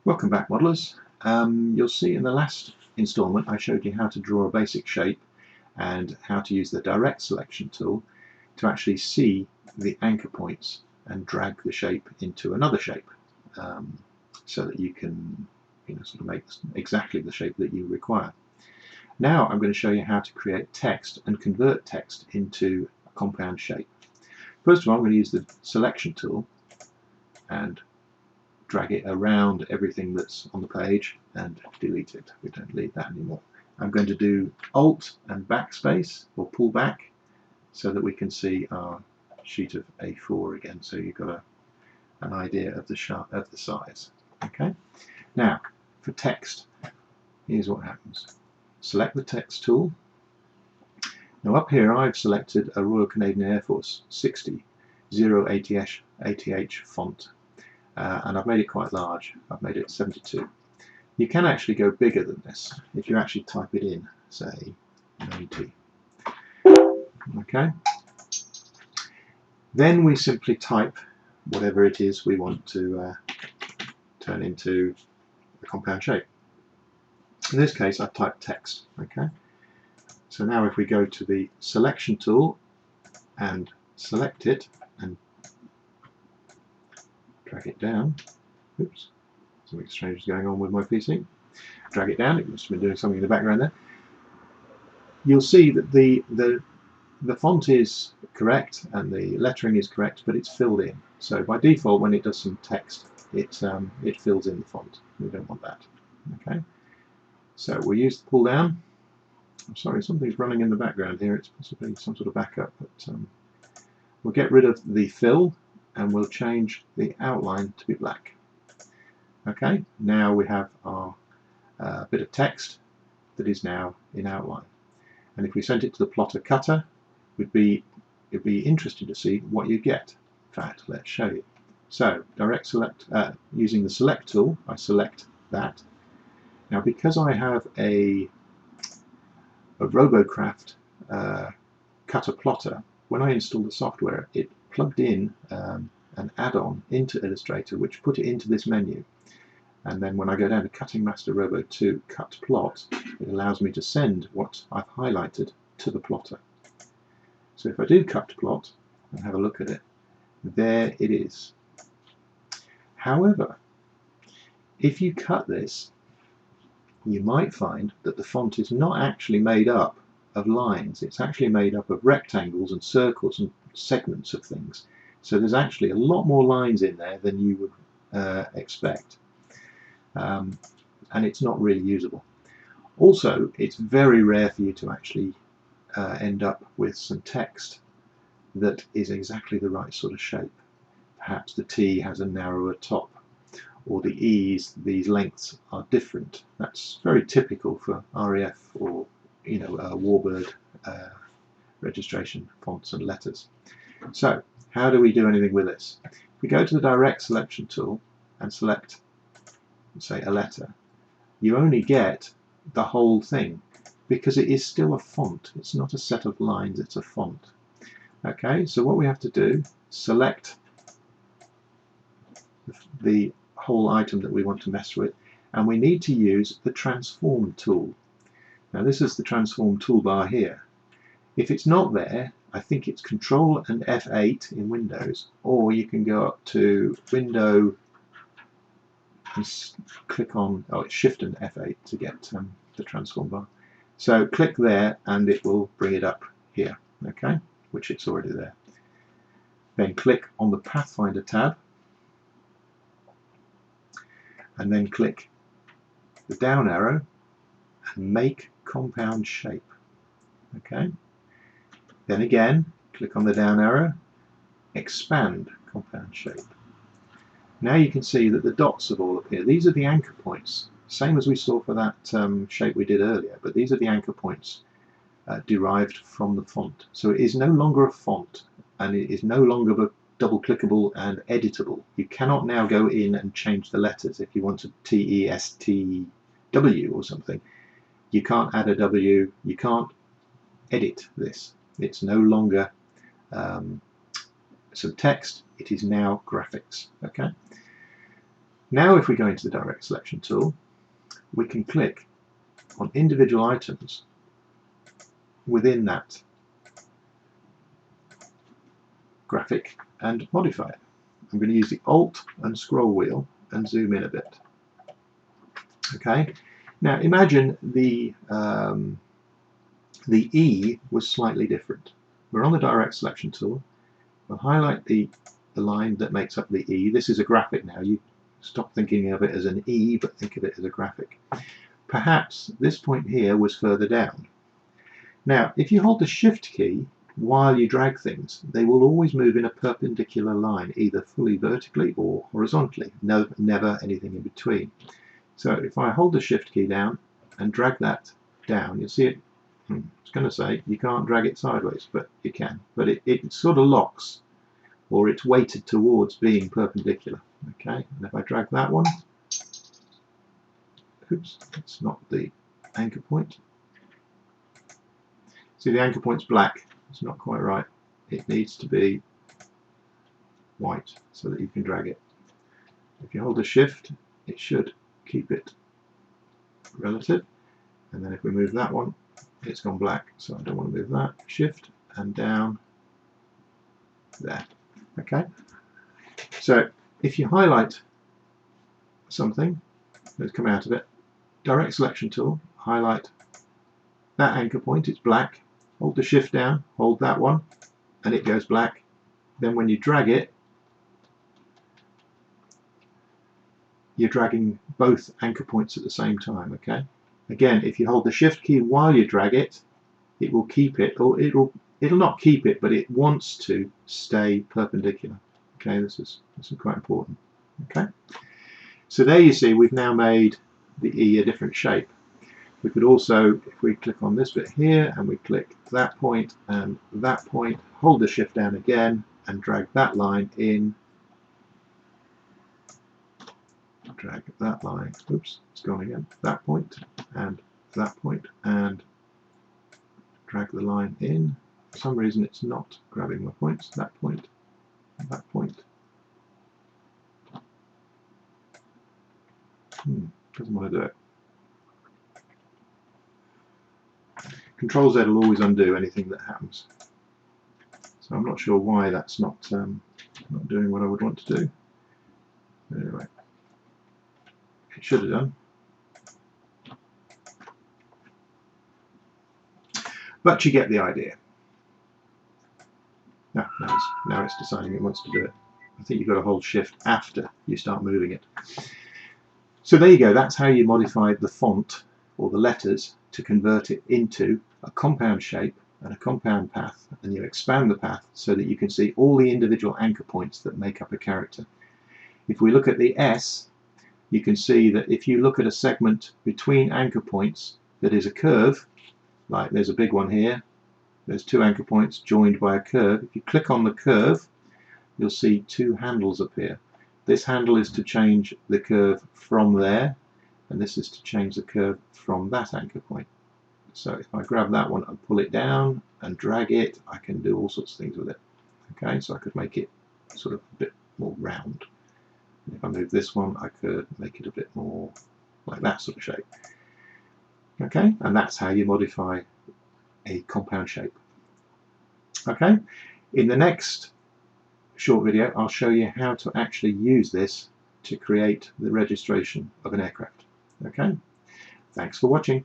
Welcome back, modelers. You'll see in the last installment I showed you how to draw a basic shape and how to use the direct selection tool to actually see the anchor points and drag the shape into another shape, so that you can sort of make exactly the shape that you require. Now I'm going to show you how to create text and convert text into a compound shape. First of all, I'm going to use the selection tool and drag it around everything that's on the page and delete it. We don't need that anymore. I'm going to do Alt and backspace, or pull back, so that we can see our sheet of A4 again, so you've got an idea of the size. Okay. Now for text, here's what happens. Select the text tool. Now up here I've selected a Royal Canadian Air Force 60 080 font. And I've made it quite large. I've made it 72. You can actually go bigger than this if you actually type it in, say 90. Okay. Then we simply type whatever it is we want to turn into a compound shape. In this case, I've typed text. Okay. So now if we go to the selection tool and select it and drag it down. Oops, something strange is going on with my PC. Drag it down. It must have been doing something in the background there. You'll see that the font is correct and the lettering is correct, but it's filled in. So by default, when it does some text, it fills in the font. We don't want that. Okay. So we'll use the pull down. I'm sorry, something's running in the background here. It's possibly some sort of backup, but we'll get rid of the fill and we'll change the outline to be black. Okay, now we have our bit of text that is now in outline. And if we sent it to the plotter cutter, it'd be interesting to see what you get. In fact, let's show you. So direct select, using the select tool, I select that. Now because I have a Robocraft cutter plotter, when I installed the software, it plugged in an add-on into Illustrator which put it into this menu, and then when I go down to Cutting Master Robo 2 Cut Plot, it allows me to send what I've highlighted to the plotter. So if I do Cut Plot and have a look at it, there it is. However, if you cut this, you might find that the font is not actually made up of lines. It's actually made up of rectangles and circles and segments of things. So there's actually a lot more lines in there than you would expect. And it's not really usable. Also, it's very rare for you to actually end up with some text that is exactly the right sort of shape. Perhaps the T has a narrower top, or the E's, these lengths are different. That's very typical for RAF or Warbird registration fonts and letters. So how do we do anything with this? If we go to the direct selection tool and select, say, a letter, you only get the whole thing because it is still a font. It's not a set of lines, it's a font. Okay, so what we have to do, select the whole item that we want to mess with, and we need to use the transform tool. Now this is the transform toolbar here. If it's not there, I think it's Control and F8 in Windows, or you can go up to Window and click on, it's Shift and F8 to get the transform bar. So click there and it will bring it up here, okay, which it's already there. Then click on the Pathfinder tab and then click the down arrow and make compound shape. Okay. Then again, click on the down arrow, expand compound shape. Now you can see that the dots have all appeared. These are the anchor points, same as we saw for that shape we did earlier, but these are the anchor points derived from the font. So it is no longer a font, and it is no longer double clickable and editable. You cannot now go in and change the letters. If you want to TESTW or something, you can't add a W, you can't edit this. It's no longer some text, it is now graphics. Okay. Now if we go into the direct selection tool, we can click on individual items within that graphic and modify it. I'm going to use the Alt and scroll wheel and zoom in a bit. Okay, now imagine the E was slightly different. We're on the direct selection tool. We'll highlight the line that makes up the E. This is a graphic now. You stop thinking of it as an E, but think of it as a graphic. Perhaps this point here was further down. Now, if you hold the Shift key while you drag things, they will always move in a perpendicular line, either fully vertically or horizontally. No, never anything in between. So if I hold the Shift key down and drag that down, you'll see it. It's going to say you can't drag it sideways, but you can. But it sort of locks, or it's weighted towards being perpendicular. Okay, and if I drag that one, oops, it's not the anchor point. See, the anchor point's black. It's not quite right. It needs to be white so that you can drag it. If you hold the Shift, it should keep it relative. And then if we move that one, it's gone black, so I don't want to move that. Shift and down there. Okay, so if you highlight something that's come out of it, direct selection tool, highlight that anchor point, it's black, hold the Shift down, hold that one, and it goes black. Then when you drag it, you're dragging both anchor points at the same time. Okay, again, if you hold the Shift key while you drag it, it will keep it, or it'll not keep it, but it wants to stay perpendicular. Okay, this is quite important. Okay, so there you see we've now made the E a different shape. We could also, if we click on this bit here and we click that point and that point, hold the Shift down again and drag that line in, drag that line, oops, it's gone again, that point and drag the line in. For some reason it's not grabbing my points, that point, that point. Doesn't want to do it. Control Z will always undo anything that happens. So I'm not sure why that's not doing what I would want to do. Anyway, it should have done. But you get the idea. Now it's deciding it wants to do it. I think you've got to hold Shift after you start moving it. So there you go, that's how you modify the font or the letters to convert it into a compound shape and a compound path, and you expand the path so that you can see all the individual anchor points that make up a character. If we look at the S, you can see that if you look at a segment between anchor points that is a curve, like there's a big one here, there's two anchor points joined by a curve. If you click on the curve, you'll see two handles appear. This handle is to change the curve from there, and this is to change the curve from that anchor point. So if I grab that one and pull it down and drag it, I can do all sorts of things with it. Okay, so I could make it sort of a bit more round. And if I move this one, I could make it a bit more like that sort of shape. Okay, and that's how you modify a compound shape. Okay, in the next short video I'll show you how to actually use this to create the registration of an aircraft. Okay, thanks for watching.